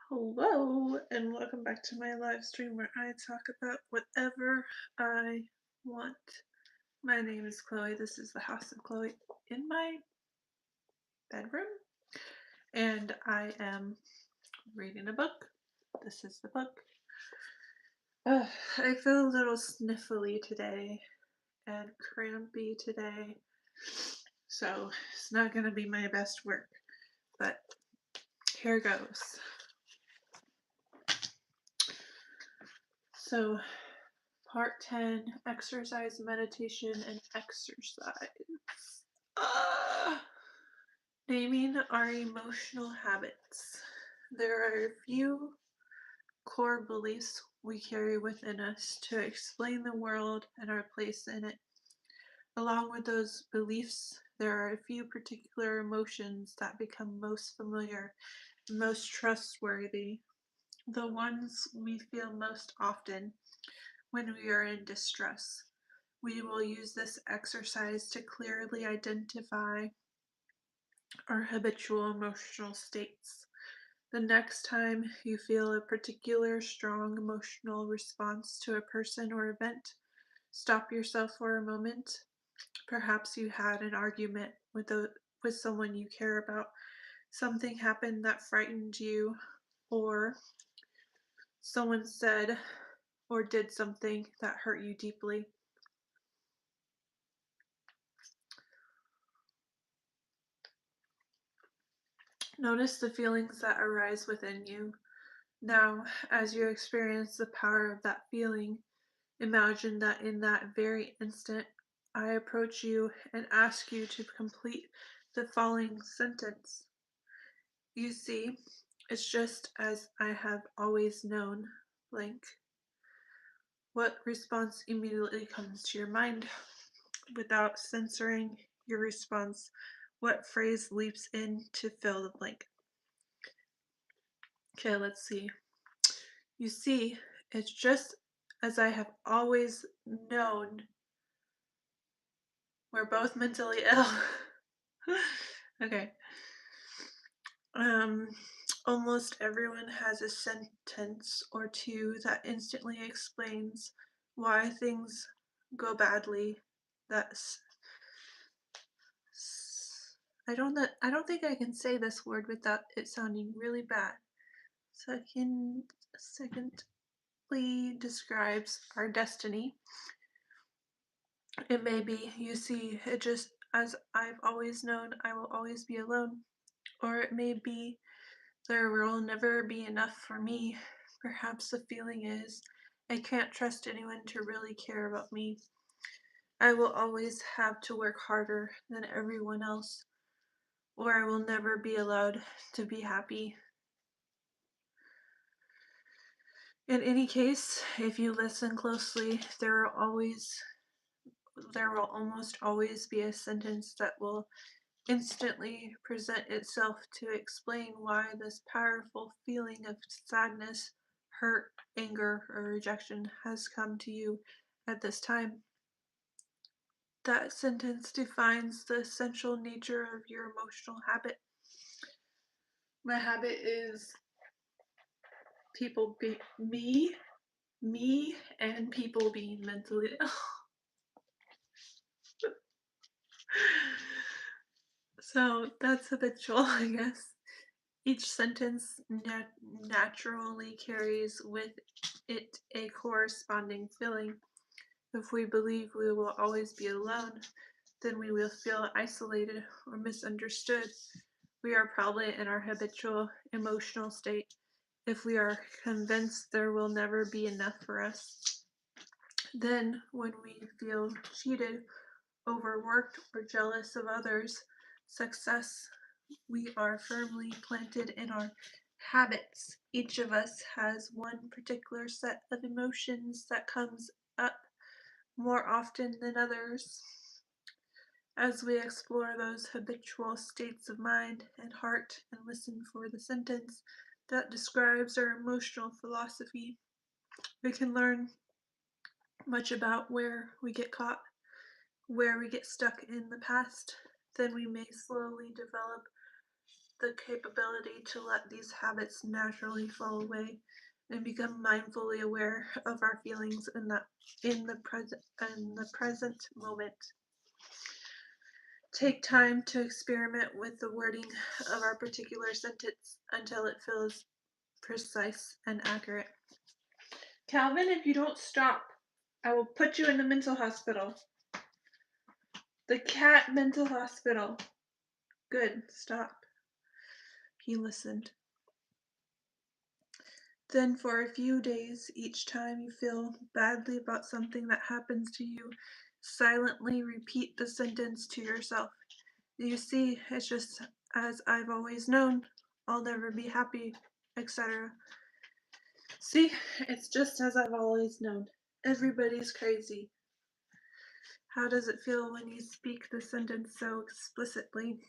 Hello, and welcome back to my live stream where I talk about whatever I want. My name is Chloe. This is the House of Chloe in my bedroom, and I am reading a book. This is the book. I feel a little sniffly today and crampy today, so it's not going to be my best work, but here goes. So, Part 10 Exercise, Meditation, and Exercise. Ah! Naming our emotional habits. There are a few core beliefs we carry within us to explain the world and our place in it. Along with those beliefs, there are a few particular emotions that become most familiar and most trustworthy, the ones we feel most often when we are in distress. We will use this exercise to clearly identify our habitual emotional states. The next time you feel a particular strong emotional response to a person or event, stop yourself for a moment. Perhaps you had an argument with someone you care about. Something happened that frightened you, or someone said or did something that hurt you deeply. Notice the feelings that arise within you. Now, as you experience the power of that feeling, imagine that in that very instant, I approach you and ask you to complete the following sentence. You see, it's just as I have always known, blank. What response immediately comes to your mind? Without censoring your response, what phrase leaps in to fill the blank? Okay, let's see. You see, it's just as I have always known. We're both mentally ill. Okay. Um, Almost everyone has a sentence or two that instantly explains why things go badly. That's I don't think I can say this word without it sounding really bad. Secondly describes our destiny. It may be, you see, it just as I've always known I will always be alone. Or it may be, there will never be enough for me. Perhaps the feeling is, I can't trust anyone to really care about me. I will always have to work harder than everyone else, or I will never be allowed to be happy. In any case, if you listen closely, there will almost always be a sentence that will instantly present itself to explain why this powerful feeling of sadness, hurt, anger, or rejection has come to you at this time. That sentence defines the essential nature of your emotional habit. My habit is people be me, and people being mentally ill. So that's habitual, I guess. Each sentence naturally carries with it a corresponding feeling. If we believe we will always be alone, then we will feel isolated or misunderstood. We are probably in our habitual emotional state. If we are convinced there will never be enough for us, then when we feel cheated, overworked, or jealous of others' success, we are firmly planted in our habits. Each of us has one particular set of emotions that comes up more often than others. As we explore those habitual states of mind and heart and listen for the sentence that describes our emotional philosophy, we can learn much about where we get caught, where we get stuck in the past. Then we may slowly develop the capability to let these habits naturally fall away and become mindfully aware of our feelings in the present moment. Take time to experiment with the wording of our particular sentence until it feels precise and accurate. Calvin, if you don't stop, I will put you in the mental hospital. The cat mental hospital. Good, stop. He listened. Then for a few days, each time you feel badly about something that happens to you, silently repeat the sentence to yourself. You see, it's just as I've always known. I'll never be happy, etc. See, it's just as I've always known. Everybody's crazy. How does it feel when you speak the sentence so explicitly?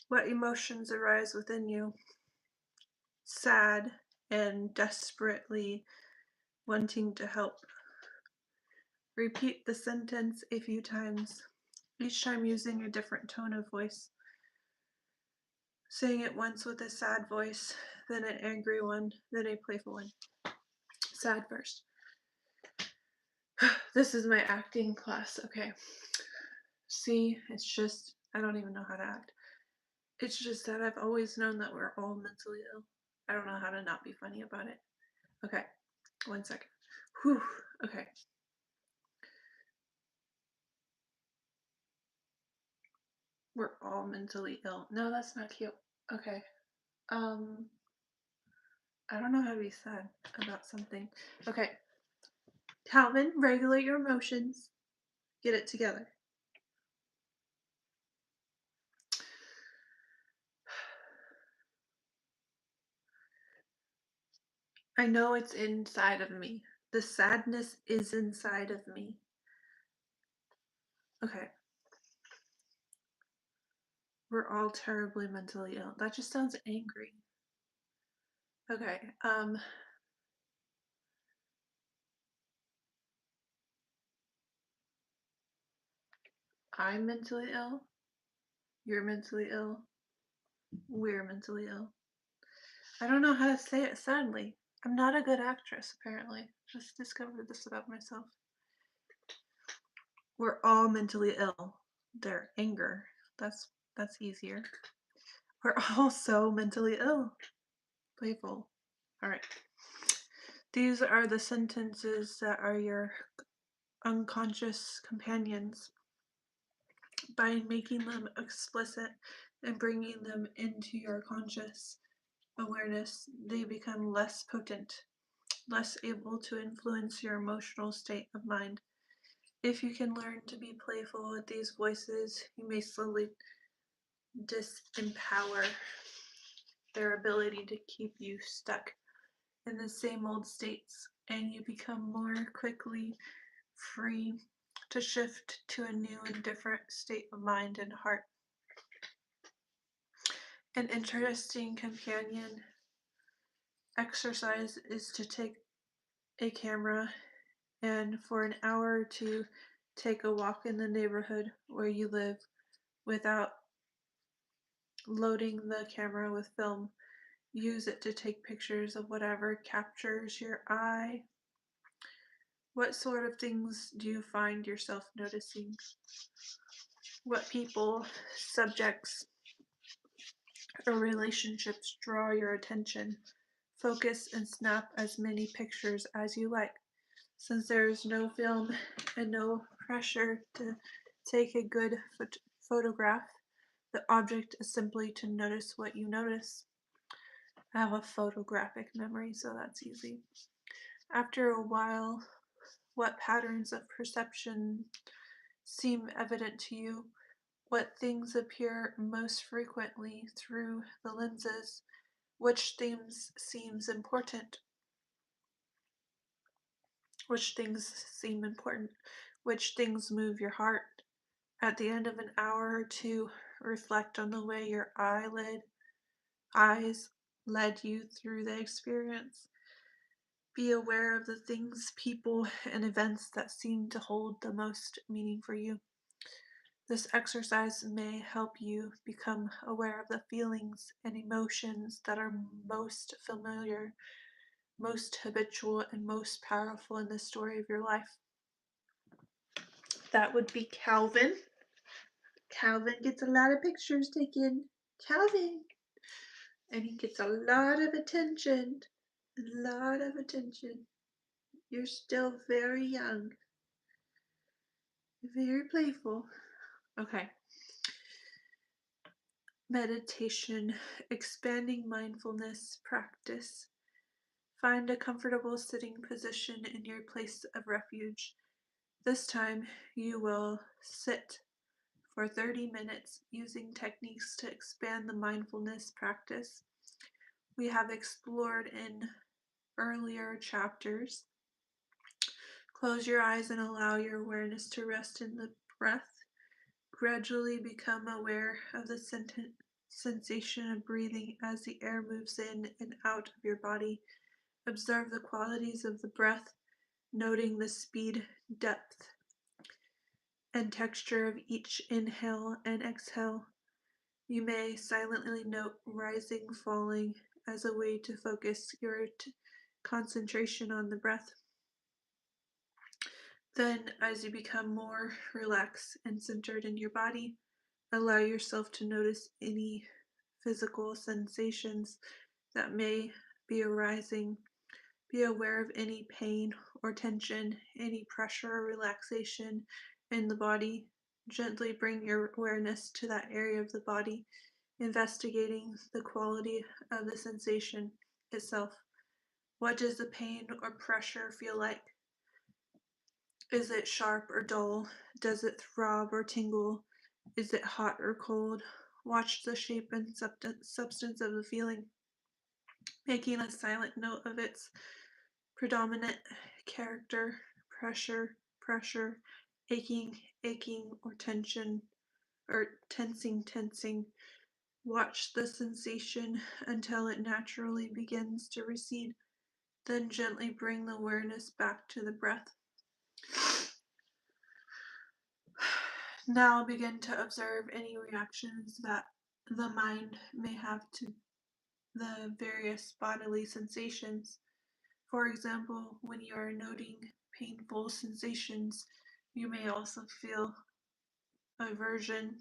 What emotions arise within you? Sad and desperately wanting to help. Repeat the sentence a few times, each time using a different tone of voice. Saying it once with a sad voice, then an angry one, then a playful one. Sad first. This is my acting class. Okay. See, it's just, I don't even know how to act. It's just that I've always known that we're all mentally ill. I don't know how to not be funny about it. Okay, 1 second. Whew, okay. We're all mentally ill. No, that's not cute. Okay. I don't know how to be sad about something. Okay. Calvin, regulate your emotions. Get it together. I know it's inside of me. The sadness is inside of me. Okay. We're all terribly mentally ill. That just sounds angry. Okay. I'm mentally ill. You're mentally ill. We're mentally ill. I don't know how to say it sadly. I'm not a good actress, apparently. Just discovered this about myself. We're all mentally ill. Their anger. That's easier. We're all so mentally ill. Playful. Alright. These are the sentences that are your unconscious companions. By making them explicit and bringing them into your conscious awareness, they become less potent, less able to influence your emotional state of mind. If you can learn to be playful with these voices, you may slowly disempower their ability to keep you stuck in the same old states, and you become more quickly free to shift to a new and different state of mind and heart. An interesting companion exercise is to take a camera and for an hour or two take a walk in the neighborhood where you live without loading the camera with film. Use it to take pictures of whatever captures your eye. What sort of things do you find yourself noticing? What people, subjects, or relationships draw your attention? Focus and snap as many pictures as you like. Since there is no film and no pressure to take a good photograph, the object is simply to notice what you notice. I have a photographic memory, so that's easy. After a while, what patterns of perception seem evident to you? What things appear most frequently through the lenses? Which themes seems important? Which things seem important? Which things move your heart? At the end of an hour or two, reflect on the way your eyes led you through the experience. Be aware of the things, people, and events that seem to hold the most meaning for you. This exercise may help you become aware of the feelings and emotions that are most familiar, most habitual, and most powerful in the story of your life. That would be Calvin. Calvin gets a lot of pictures taken. Calvin. And he gets a lot of attention. A lot of attention. You're still very young. Very playful. Okay. Meditation, expanding mindfulness practice. Find a comfortable sitting position in your place of refuge. This time you will sit for 30 minutes using techniques to expand the mindfulness practice we have explored in earlier chapters. Close your eyes and allow your awareness to rest in the breath. Gradually become aware of the sensation of breathing as the air moves in and out of your body. Observe the qualities of the breath, noting the speed, depth, and texture of each inhale and exhale. You may silently note rising, falling as a way to focus your concentration on the breath. Then, as you become more relaxed and centered in your body, allow yourself to notice any physical sensations that may be arising. Be aware of any pain or tension, any pressure or relaxation in the body. Gently bring your awareness to that area of the body, investigating the quality of the sensation itself. What does the pain or pressure feel like? Is it sharp or dull? Does it throb or tingle? Is it hot or cold? Watch the shape and substance of the feeling, making a silent note of its predominant character, pressure, aching, or tension, or tensing. Watch the sensation until it naturally begins to recede. Then gently bring the awareness back to the breath. Now begin to observe any reactions that the mind may have to the various bodily sensations. For example, when you are noting painful sensations, you may also feel aversion,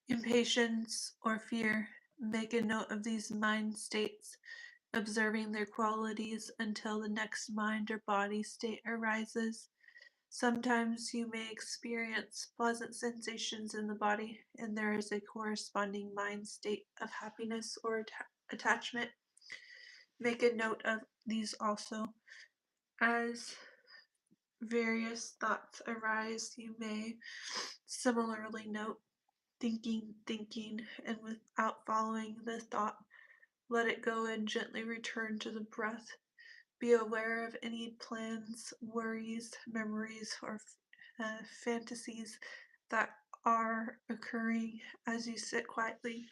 impatience, or fear. Make a note of these mind states, observing their qualities until the next mind or body state arises. Sometimes you may experience pleasant sensations in the body, and there is a corresponding mind state of happiness or attachment. Make a note of these also. As various thoughts arise, you may similarly note thinking, and without following the thought, let it go and gently return to the breath. Be aware of any plans, worries, memories, or fantasies that are occurring as you sit quietly.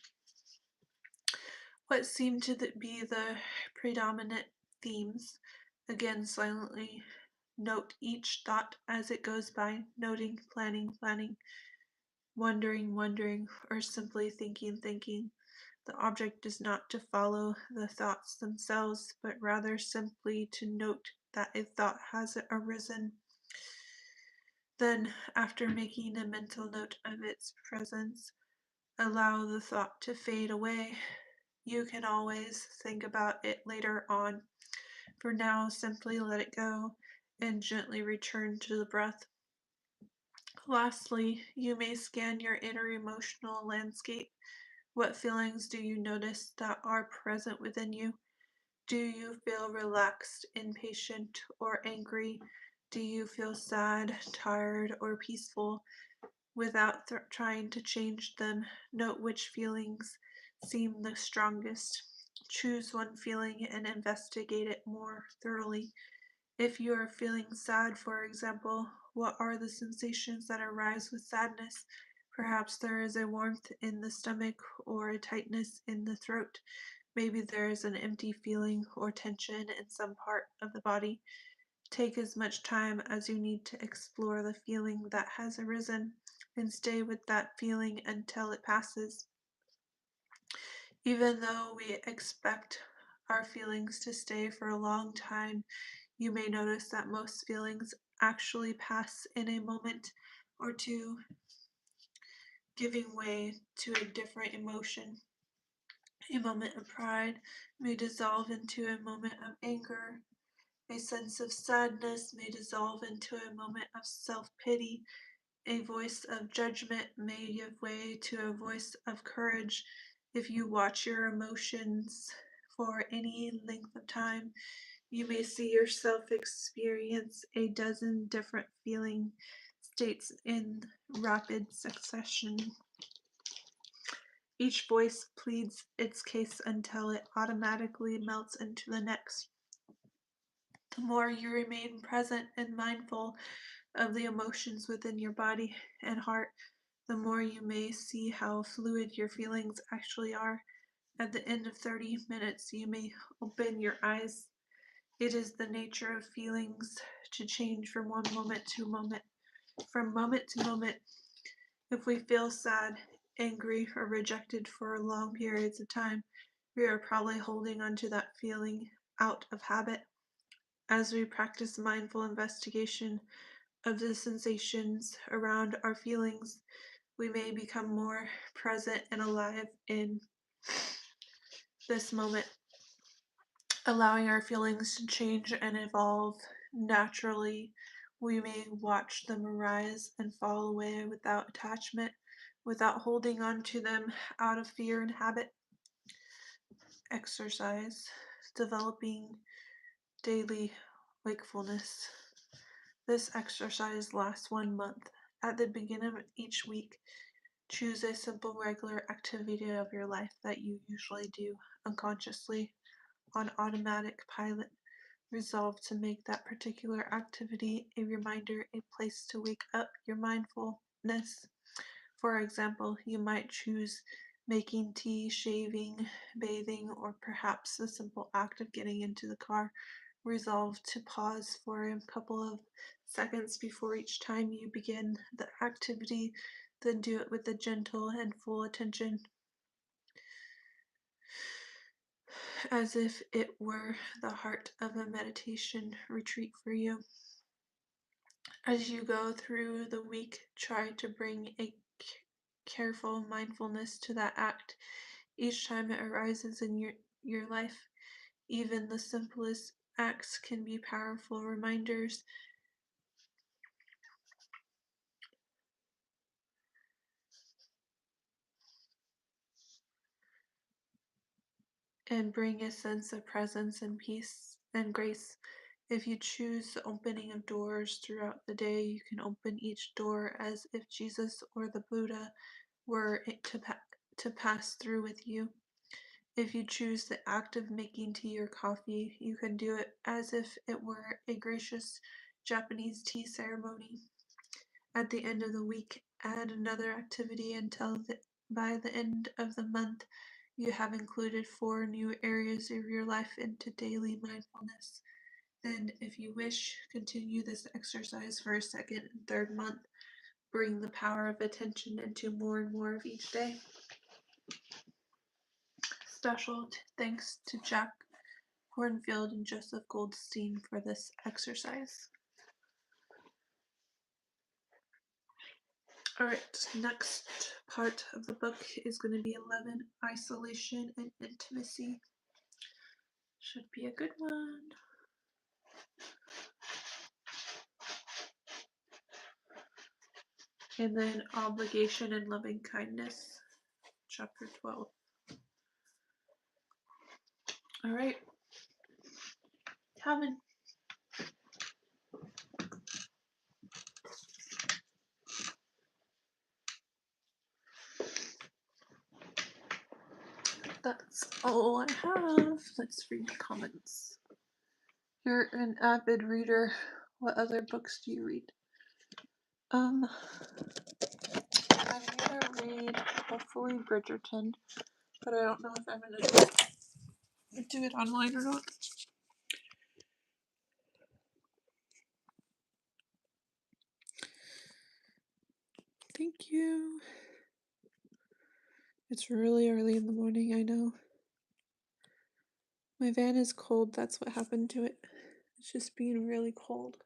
What seem to be the predominant themes? Again, silently note each thought as it goes by, noting, planning, wondering, or simply thinking. The object is not to follow the thoughts themselves, but rather simply to note that a thought has arisen. Then, after making a mental note of its presence, allow the thought to fade away. You can always think about it later on. For now, simply let it go and gently return to the breath. Lastly, you may scan your inner emotional landscape. What feelings do you notice that are present within you? Do you feel relaxed, impatient, or angry? Do you feel sad, tired, or peaceful? Without trying to change them, note which feelings seem the strongest. Choose one feeling and investigate it more thoroughly. If you are feeling sad, for example, what are the sensations that arise with sadness? Perhaps there is a warmth in the stomach or a tightness in the throat. Maybe there is an empty feeling or tension in some part of the body. Take as much time as you need to explore the feeling that has arisen and stay with that feeling until it passes. Even though we expect our feelings to stay for a long time, you may notice that most feelings actually pass in a moment or two, giving way to a different emotion. A moment of pride may dissolve into a moment of anger. A sense of sadness may dissolve into a moment of self-pity. A voice of judgment may give way to a voice of courage. If you watch your emotions for any length of time, you may see yourself experience a dozen different feeling states in rapid succession. Each voice pleads its case until it automatically melts into the next. The more you remain present and mindful of the emotions within your body and heart, the more you may see how fluid your feelings actually are. At the end of 30 minutes, you may open your eyes. It is the nature of feelings to change from one moment to moment. From moment to moment, if we feel sad, angry, or rejected for long periods of time, we are probably holding on to that feeling out of habit. As we practice mindful investigation of the sensations around our feelings, we may become more present and alive in this moment, allowing our feelings to change and evolve naturally. We may watch them arise and fall away without attachment, without holding on to them out of fear and habit. Exercise, developing daily wakefulness. This exercise lasts 1 month. At the beginning of each week, choose a simple regular activity of your life that you usually do unconsciously on automatic pilot. Resolve to make that particular activity a reminder, a place to wake up your mindfulness. For example, you might choose making tea, shaving, bathing, or perhaps the simple act of getting into the car. Resolve to pause for a couple of seconds before each time you begin the activity, then do it with a gentle and full attention, as if it were the heart of a meditation retreat for you. As you go through the week, try to bring a careful mindfulness to that act each time it arises in your life. Even the simplest acts can be powerful reminders and bring a sense of presence and peace and grace. If you choose the opening of doors throughout the day, you can open each door as if Jesus or the Buddha were to pass through with you. If you choose the act of making tea or coffee, you can do it as if it were a gracious Japanese tea ceremony. At the end of the week, add another activity until by the end of the month, you have included 4 new areas of your life into daily mindfulness. Then, if you wish, continue this exercise for a second and third month. Bring the power of attention into more and more of each day. Special thanks to Jack Hornfield and Joseph Goldstein for this exercise. Alright, next part of the book is going to be 11, Isolation and Intimacy. Should be a good one. And then Obligation and Loving Kindness, chapter 12. Alright, Calvin. That's all I have. Let's read the comments. You're an avid reader. What other books do you read? I'm gonna read hopefully Bridgerton, but I don't know if I'm gonna do it online or not. Thank you. It's really early in the morning, I know. My van is cold, that's what happened to it. It's just being really cold.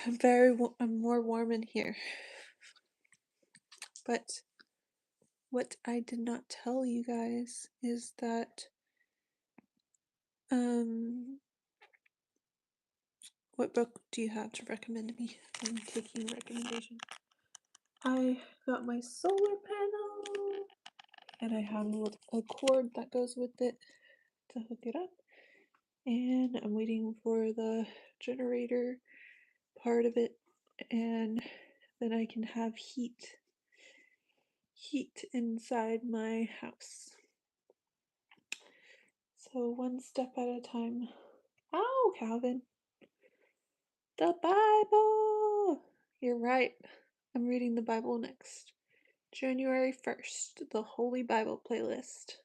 I'm more warm in here. But what I did not tell you guys is that what book do you have to recommend me? I'm taking recommendations. I got my solar panel and I have a cord that goes with it to hook it up, and I'm waiting for the generator part of it, and then I can have heat inside my house. So one step at a time. Ow, Calvin. The Bible! You're right. I'm reading the Bible next. January 1st, the Holy Bible playlist.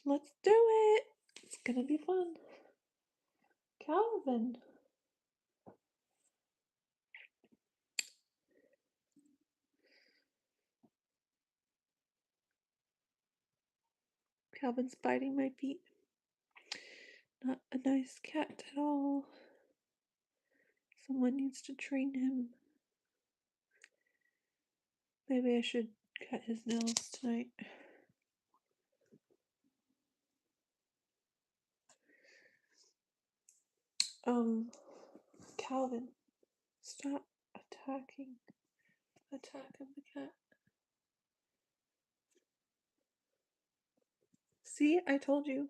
Let's do it! It's gonna be fun. Calvin. Calvin's biting my feet. Not a nice cat at all. Someone needs to train him. Maybe I should cut his nails tonight. Calvin, stop attacking the cat. See, I told you.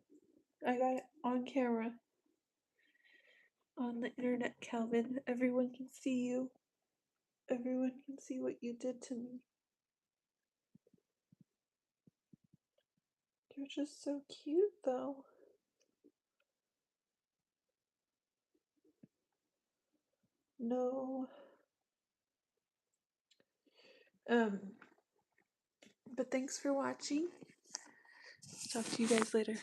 I got it on camera. On the internet, Calvin. Everyone can see you. Everyone can see what you did to me. You're just so cute, though. No. But thanks for watching. Talk to you guys later.